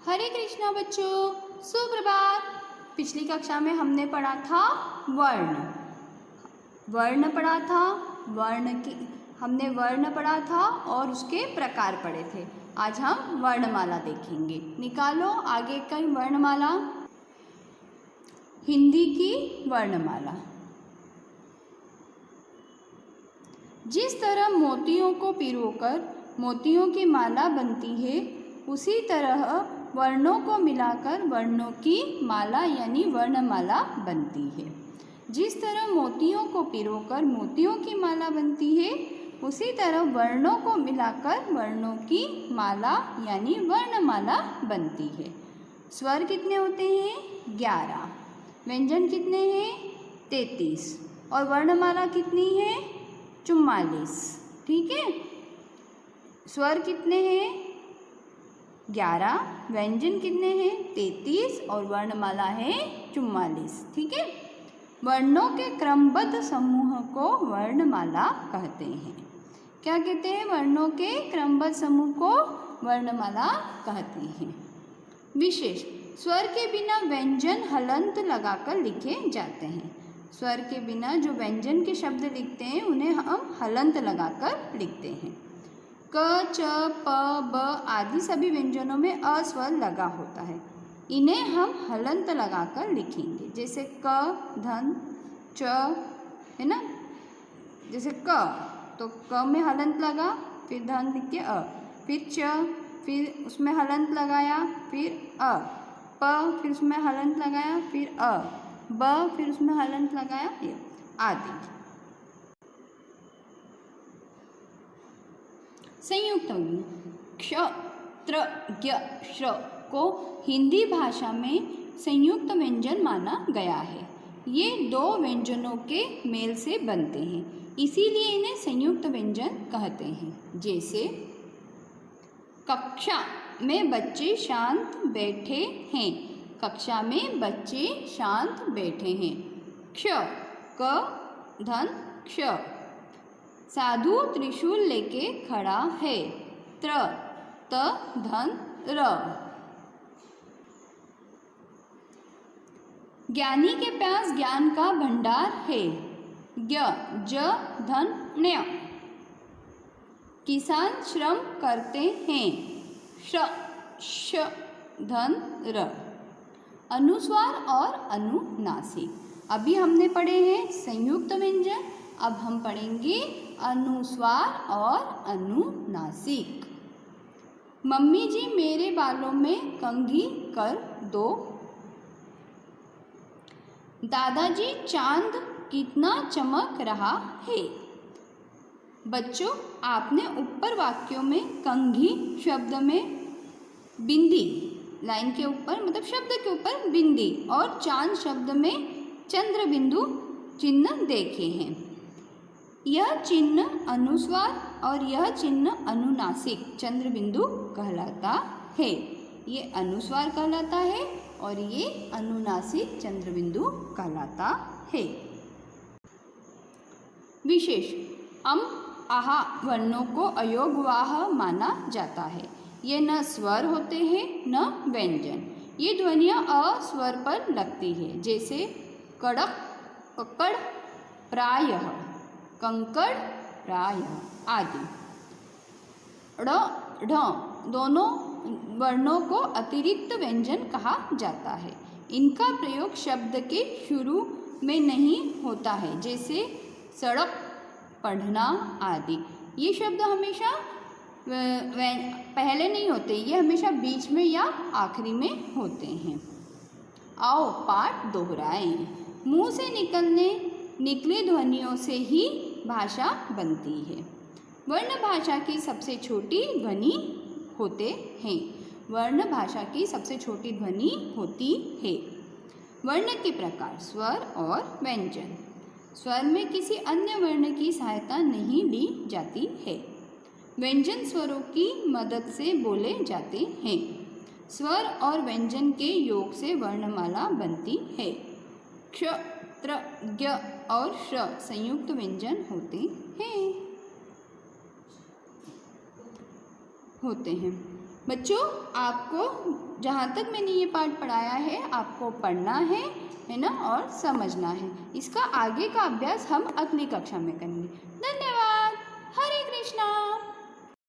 हरे कृष्णा बच्चों, सुप्रभात। पिछली कक्षा में हमने पढ़ा था वर्ण पढ़ा था। हमने वर्ण पढ़ा था और उसके प्रकार पढ़े थे। आज हम वर्णमाला देखेंगे। निकालो आगे की वर्णमाला। हिंदी की वर्णमाला। जिस तरह मोतियों को पिरोकर मोतियों की माला बनती है, उसी तरह वर्णों को मिलाकर वर्णों की माला यानी वर्णमाला बनती है। जिस तरह मोतियों को पिरोकर मोतियों की माला बनती है, उसी तरह वर्णों को मिलाकर वर्णों की माला यानी वर्णमाला बनती है। स्वर कितने होते हैं? 11। व्यंजन कितने हैं? 33। और वर्णमाला कितनी है? 44। ठीक है। स्वर कितने हैं? 11। व्यंजन कितने हैं? 33 और वर्णमाला है 44। ठीक है। वर्णों के क्रमबद्ध समूह को वर्णमाला कहते हैं। क्या कहते हैं? वर्णों के क्रमबद्ध समूह को वर्णमाला कहते हैं। विशेष स्वर के बिना व्यंजन हलंत लगाकर लिखे जाते हैं। स्वर के बिना जो व्यंजन के शब्द लिखते हैं उन्हें हम हलंत लगाकर लिखते हैं। क, च, प, ब आदि सभी व्यंजनों में अ स्वर लगा होता है। इन्हें हम हलंत लगाकर लिखेंगे। जैसे क, धन, च, है ना। जैसे क तो क में हलंत लगा, फिर धन लिख के अ, फिर च, फिर उसमें हलंत लगाया, फिर अ, प फिर उसमें हलंत लगाया, फिर अ, ब फिर उसमें हलंत लगाया, आदि। संयुक्त व्यंजन क्ष, त्र, ज्ञ, श्र को हिंदी भाषा में संयुक्त व्यंजन माना गया है। ये दो व्यंजनों के मेल से बनते हैं, इसीलिए इन्हें संयुक्त व्यंजन कहते हैं। जैसे कक्षा में बच्चे शांत बैठे हैं। कक्षा में बच्चे शांत बैठे हैं। क्ष, क, धन, क्ष। साधु त्रिशूल लेके खड़ा है। त्र, त, धन, र। ज्ञानी के पास ज्ञान का भंडार है। ज्ञ, ज, धन, ण्य। किसान श्रम करते हैं। श्र, श, धन, र। अनुस्वार और अनुनासिक। अभी हमने पढ़े हैं संयुक्त व्यंजन, अब हम पढ़ेंगे अनुस्वार और अनुनासिक। मम्मी जी मेरे बालों में कंघी कर दो। दादाजी चांद कितना चमक रहा है। बच्चों, आपने ऊपर वाक्यों में कंघी शब्द में बिंदी, लाइन के ऊपर मतलब शब्द के ऊपर बिंदी, और चांद शब्द में चंद्र बिंदु चिन्ह देखे हैं। यह चिन्ह अनुस्वार और यह चिन्ह अनुनासिक चंद्र बिंदु कहलाता है। ये अनुस्वार कहलाता है और ये अनुनासिक चंद्र बिंदु कहलाता है। विशेष अम, आहा वर्णों को अयोगवाह माना जाता है। ये न स्वर होते हैं न व्यंजन। ये ध्वनियाँ अ स्वर पर लगती है। जैसे कड़क, कक्कड़, प्रायः, कंकड़, प्रायः आदि। ड़, ढ दोनों वर्णों को अतिरिक्त व्यंजन कहा जाता है। इनका प्रयोग शब्द के शुरू में नहीं होता है। जैसे सड़क, पढ़ना आदि। ये शब्द हमेशा पहले नहीं होते, ये हमेशा बीच में या आखिरी में होते हैं। आओ पाठ दोहराएं। मुंह से निकले ध्वनियों से ही भाषा बनती है। वर्ण भाषा की सबसे छोटी ध्वनि होते हैं। वर्ण भाषा की सबसे छोटी ध्वनि होती है। वर्ण के प्रकार स्वर और व्यंजन। स्वर में किसी अन्य वर्ण की सहायता नहीं ली जाती है। व्यंजन स्वरों की मदद से बोले जाते हैं। स्वर और व्यंजन के योग से वर्णमाला बनती है। क्ष, त्र, ज्ञ और श्र संयुक्त व्यंजन होते हैं। बच्चों, आपको जहाँ तक मैंने ये पाठ पढ़ाया है आपको पढ़ना है ना, और समझना है। इसका आगे का अभ्यास हम अगली कक्षा में करेंगे। धन्यवाद।